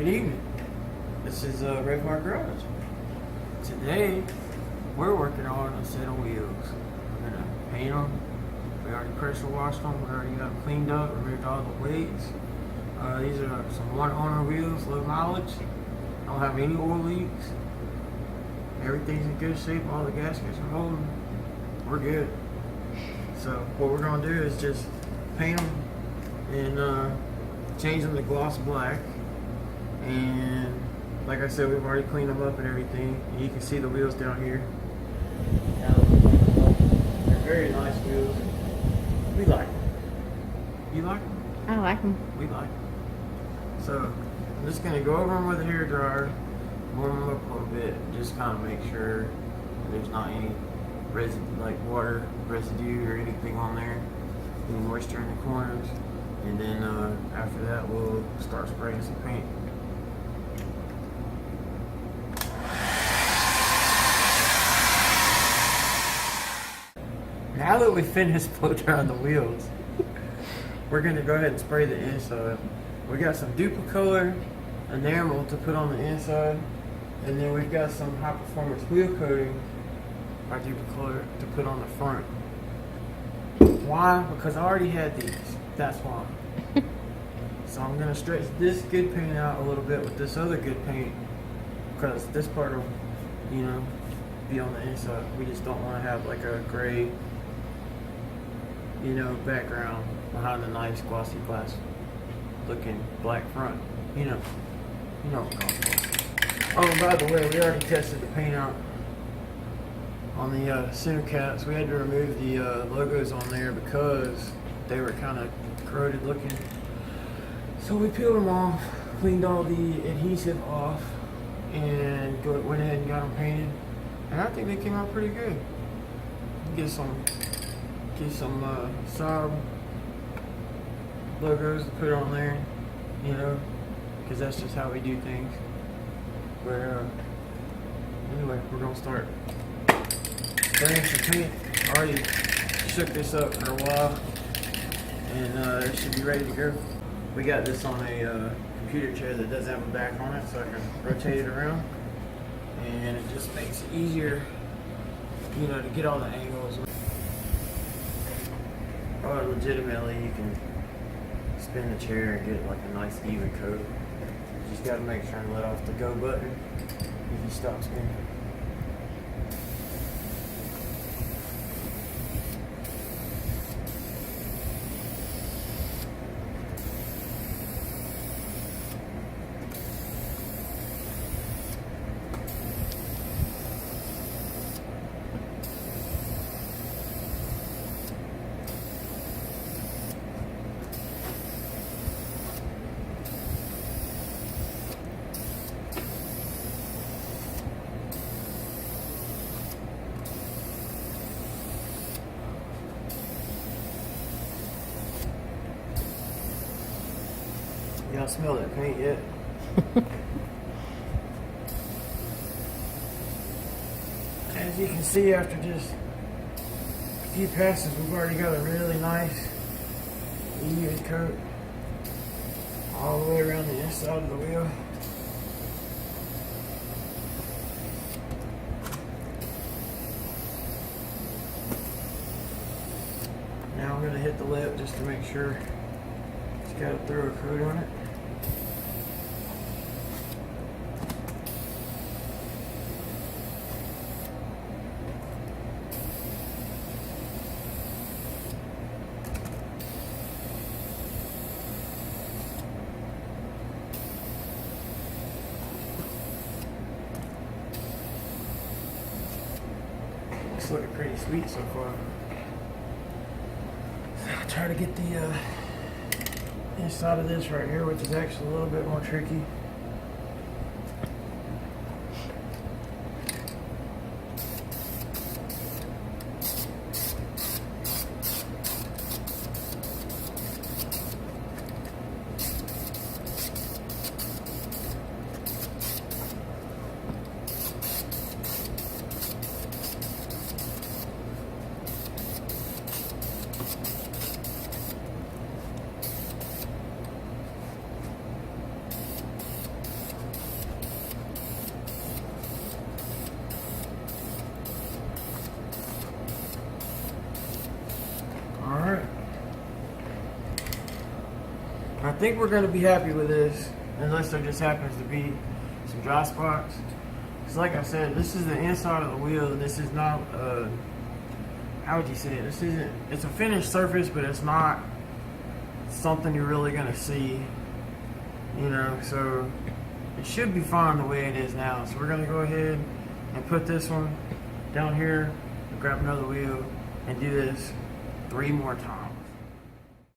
Good evening. This is Red Mark Garage. Today, we're working on a set of wheels. We're gonna paint them. We already pressure washed them. We already got them cleaned up, removed all the weights. These are some one owner wheels, low mileage. Don't have any oil leaks. Everything's in good shape. All the gaskets are holding. We're good. So what we're gonna do is just paint them and change them to gloss black. And like I said, we've already cleaned them up and everything. And you can see the wheels down here. They're very nice wheels. We like them. You like them? I like them. We like them. So I'm just gonna go over them with a hair dryer, warm them up a little bit, just kind of make sure there's not any residue, like water residue or anything on there, any moisture in the corners. And then after that, we'll start spraying some paint. Now that we finished blow drying the wheels, we're gonna go ahead and spray the inside. We got some dupli-color enamel to put on the inside, and then we've got some high performance wheel coating by dupli-color to put on the front. Why? Because I already had these. That's why. So I'm gonna stretch this good paint out a little bit with this other good paint, because this part will, you know, be on the inside. We just don't want to have like a gray, you know, background behind the nice glossy glass looking black front. You know what I'm talking about. Oh, and by the way, we already tested the paint out on the center caps. We had to remove the logos on there because they were kind of corroded looking. So we peeled them off, cleaned all the adhesive off, and went ahead and got them painted. And I think they came out pretty good. Get some side logos to put on there, you know, because that's just how we do things. But anyway, we're gonna start spraying some paint. I already shook this up for a while, and it should be ready to go. We got this on a computer chair that doesn't have a back on it, so I can rotate it around, and it just makes it easier, you know, to get all the angles. Or legitimately, you can spin the chair and get like a nice even coat. You just gotta make sure and let off the go button if you stop spinning. Y'all smell that paint yet? As you can see, after just a few passes, we've already got a really nice even coat all the way around the inside of the wheel. Now I'm going to hit the lip just to make sure. Just got to throw a coat on it. It's looking pretty sweet so far. I'll try to get the inside of this right here, which is actually a little bit more tricky. I think we're going to be happy with this, unless there just happens to be some dry spots. Because like I said, this is the inside of the wheel, and this is not, how would you say it? This isn't, it's a finished surface, but it's not something you're really going to see, you know, so it should be fine the way it is now. So we're going to go ahead and put this one down here, and grab another wheel, and do this 3 more times.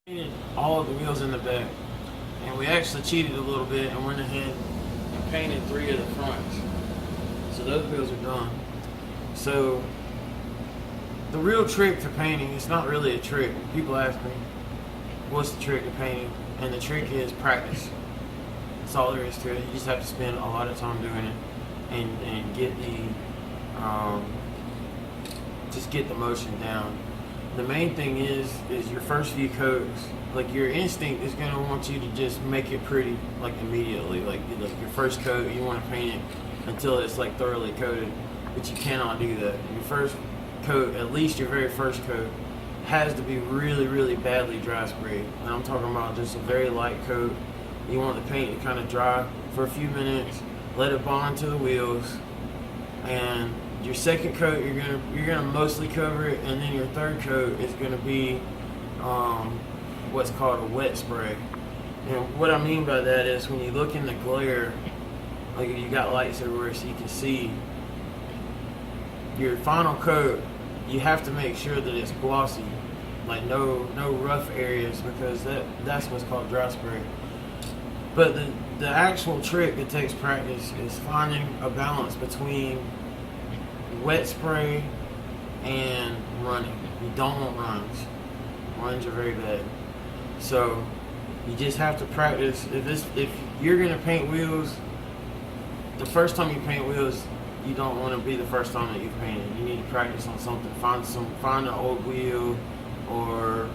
Painted all of the wheels in the back, and we actually cheated a little bit and went ahead and painted 3 of the fronts. So those wheels are done. So the real trick to painting, it's not really a trick. People ask me, what's the trick to painting? And the trick is practice. That's all there is to it. You just have to spend a lot of time doing it and get just get the motion down. The main thing is your first few coats, like your instinct is gonna want you to just make it pretty, like immediately. Like your first coat, you want to paint it until it's like thoroughly coated, but you cannot do that. Your first coat, at least your very first coat, has to be really, really badly dry sprayed. And I'm talking about just a very light coat. You want the paint to kind of dry for a few minutes, let it bond to the wheels, and your second coat you're gonna mostly cover it, and then your third coat is gonna be what's called a wet spray. And what I mean by that is when you look in the glare, like if you got lights everywhere so you can see, your final coat, you have to make sure that it's glossy, like no rough areas, because that's what's called dry spray. But the actual trick that takes practice is finding a balance between wet spray and running. You don't want runs. Runs are very bad. So you just have to practice. If you're gonna paint wheels, the first time you paint wheels, you don't want to be the first time that you've painted. You need to practice on something. Find an old wheel, or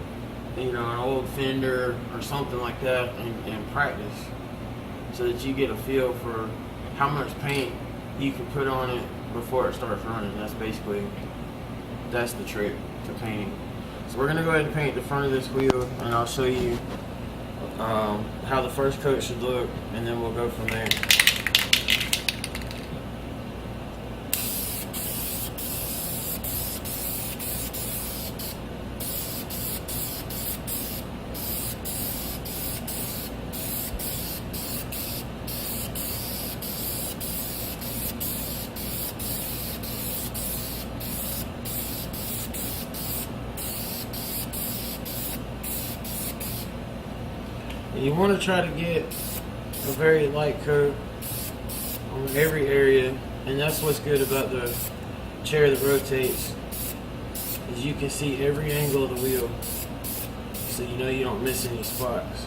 an old fender or something like that, and practice so that you get a feel for how much paint you can put on it before it starts running. That's the trick to painting. So we're gonna go ahead and paint the front of this wheel, and I'll show you how the first coat should look, and then we'll go from there. You want to try to get a very light coat on every area, and that's what's good about the chair that rotates, is you can see every angle of the wheel, so you know you don't miss any spots.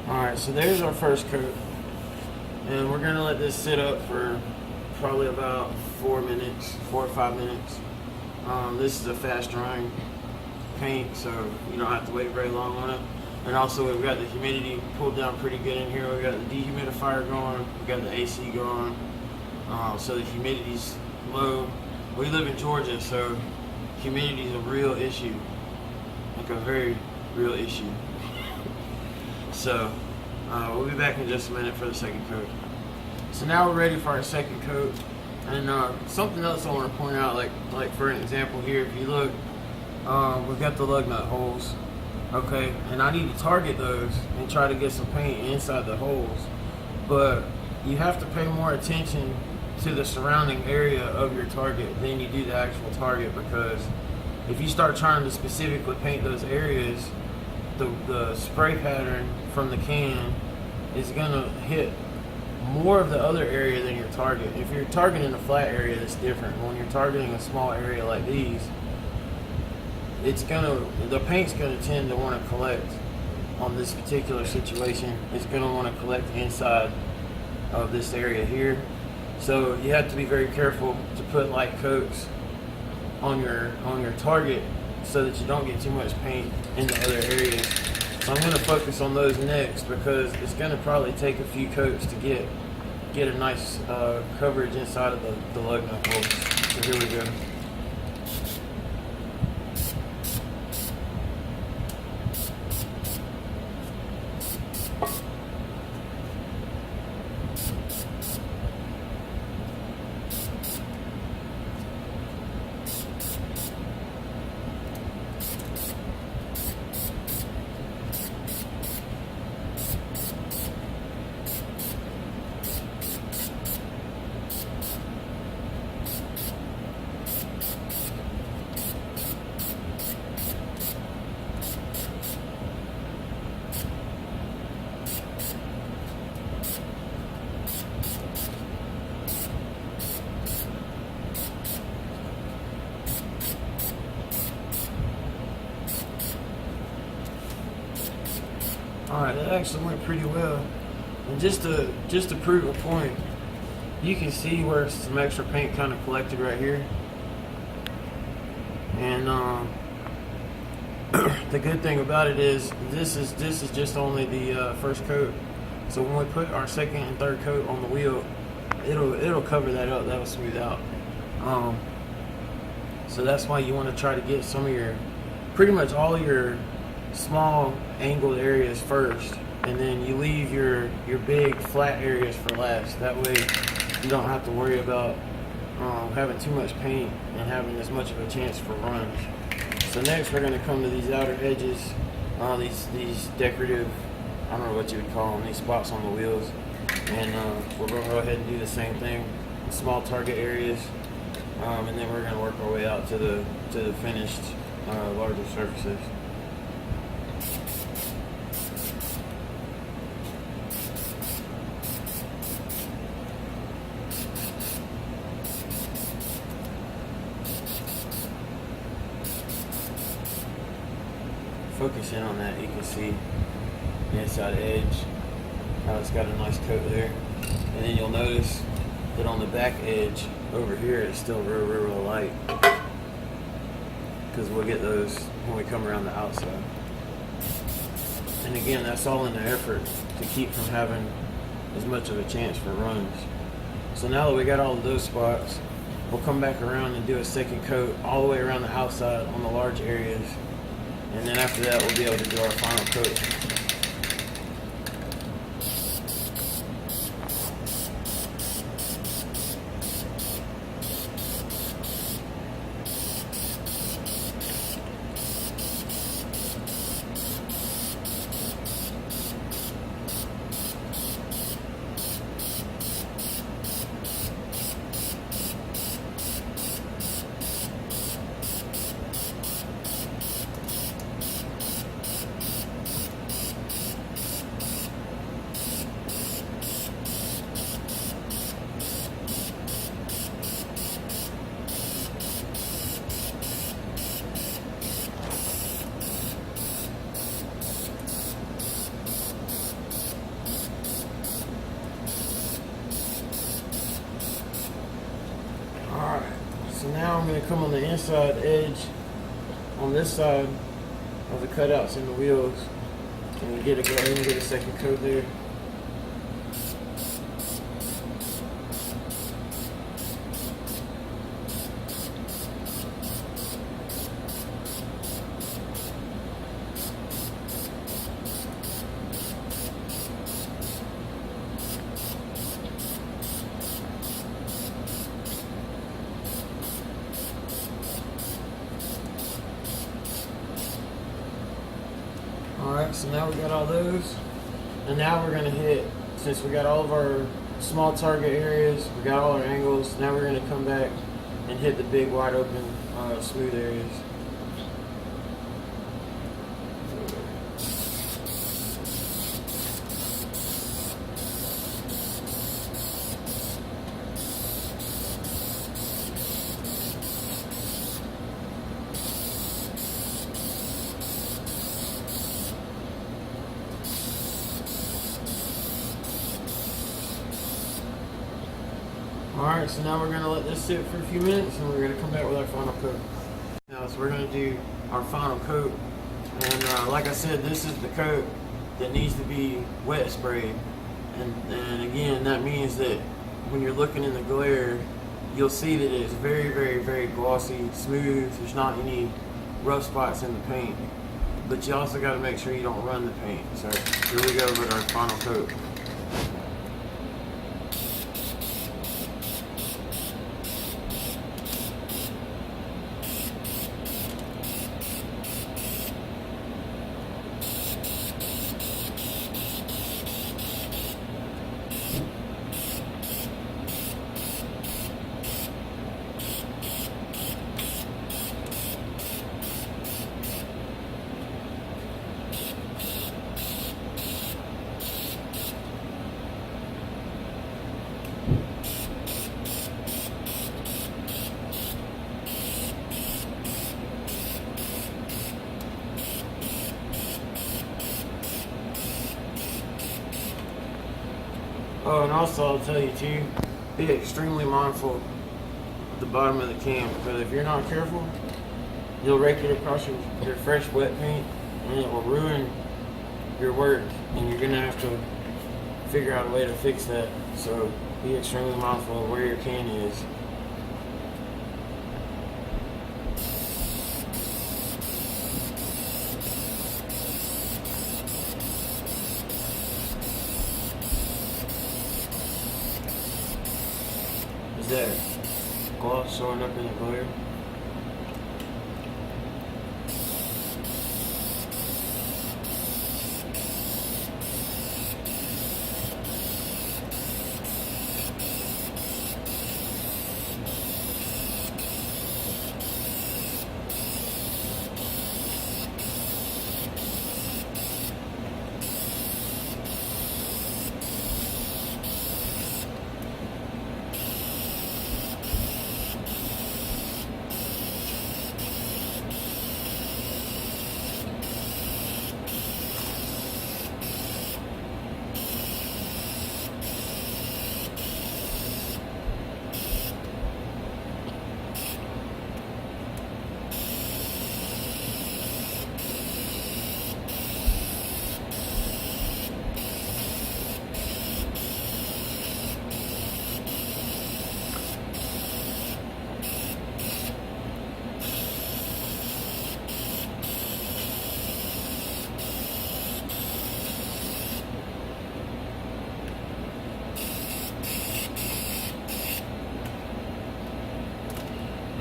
Alright, so there's our first coat, and we're going to let this sit up for probably about 4 or 5 minutes. This is a fast drying paint, so you don't have to wait very long on it. And also we've got the humidity pulled down pretty good in here. We've got the dehumidifier going, we've got the AC going, so the humidity's low. We live in Georgia, so humidity is a real issue, like a very real issue. So we'll be back in just a minute for the second coat. So now we're ready for our second coat. And something else I want to point out, like for an example here, if you look, we've got the lug nut holes, okay? And I need to target those and try to get some paint inside the holes. But you have to pay more attention to the surrounding area of your target than you do the actual target, because if you start trying to specifically paint those areas, the spray pattern from the can is going to hit more of the other area than your target. If you're targeting a flat area, that's different. When you're targeting a small area like these, the paint's going to tend to want to collect on this particular situation. It's going to want to collect inside of this area here. So you have to be very careful to put light coats on your target so that you don't get too much paint in the other areas. focus on those next because it's going to probably take a few coats to get a nice coverage inside of the lug nut holes. So here we go. Alright, that actually went pretty well. And just to prove a point, you can see where some extra paint kind of collected right here. And the good thing about it is this is just only the first coat. So when we put our second and third coat on the wheel, it'll cover that up. That'll smooth out. So that's why you want to try to get some of your, pretty much all your small angled areas first, and then you leave your big flat areas for last. That way you don't have to worry about having too much paint and having as much of a chance for runs. So next we're going to come to these outer edges, these decorative, I don't know what you would call them, these spots on the wheels, and we're going to go ahead and do the same thing, small target areas, and then we're going to work our way out to the finished larger surfaces. Focus in on that, you can see the inside edge, how it's got a nice coat there. And then you'll notice that on the back edge over here it's still real light, because we'll get those when we come around the outside. And again, that's all in the effort to keep from having as much of a chance for runs. So now that we got all of those spots, we'll come back around and do a second coat all the way around the outside on the large areas. And then after that, we'll be able to do our final coat. So now I'm going to come on the inside edge on this side of the cutouts in the wheels, and go ahead and get a second coat there. Alright, so now we got all those, and now we're going to hit, since we got all of our small target areas, we got all our angles, now we're going to come back and hit the big wide open smooth areas. Alright, so now we're going to let this sit for a few minutes, and we're going to come back with our final coat. Now, so we're going to do our final coat, and like I said, this is the coat that needs to be wet sprayed. And again, that means that when you're looking in the glare, you'll see that it's very, very, very glossy, smooth. There's not any rough spots in the paint. But you also got to make sure you don't run the paint. So here we go with our final coat. Oh, and also I'll tell you too, be extremely mindful of the bottom of the can, because if you're not careful, you'll rake it across your fresh wet paint and it will ruin your work, and you're gonna have to figure out a way to fix that. So be extremely mindful of where your can is. Is that gloss showing up in the glare?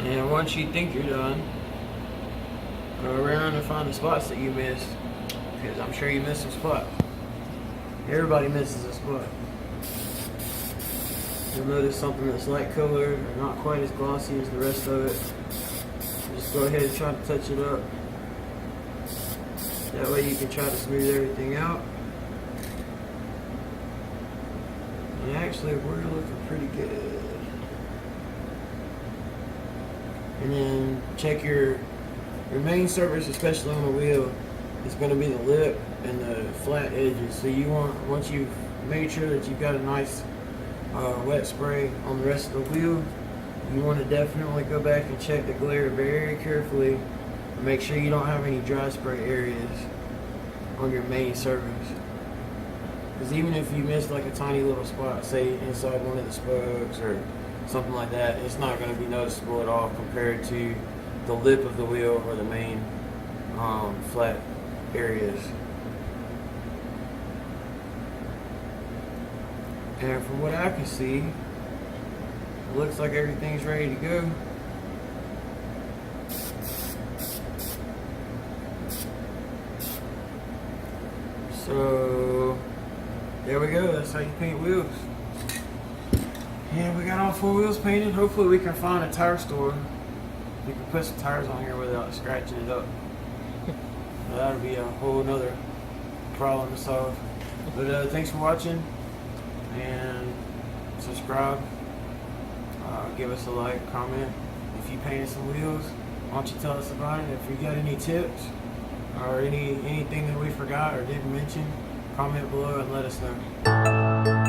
And once you think you're done, go around and find the spots that you missed, because I'm sure you missed some spots. Everybody misses a spot. You'll notice something that's light colored or not quite as glossy as the rest of it. Just go ahead and try to touch it up. That way you can try to smooth everything out. And actually, we're looking pretty good. And then check your main surface, especially on the wheel, is going to be the lip and the flat edges. So you want, once you've made sure that you've got a nice wet spray on the rest of the wheel, you want to definitely go back and check the glare very carefully and make sure you don't have any dry spray areas on your main surface. Because even if you miss like a tiny little spot, say inside one of the spokes or something like that, it's not going to be noticeable at all compared to the lip of the wheel or the main flat areas. And from what I can see, it looks like everything's ready to go. So there we go, that's how you paint wheels. Yeah, we got all 4 wheels painted. Hopefully we can find a tire store. We can put some tires on here without scratching it up. That'll be a whole nother problem to solve. But thanks for watching, and subscribe. Give us a like, comment. If you painted some wheels, why don't you tell us about it? If you got any tips or anything that we forgot or didn't mention, comment below and let us know.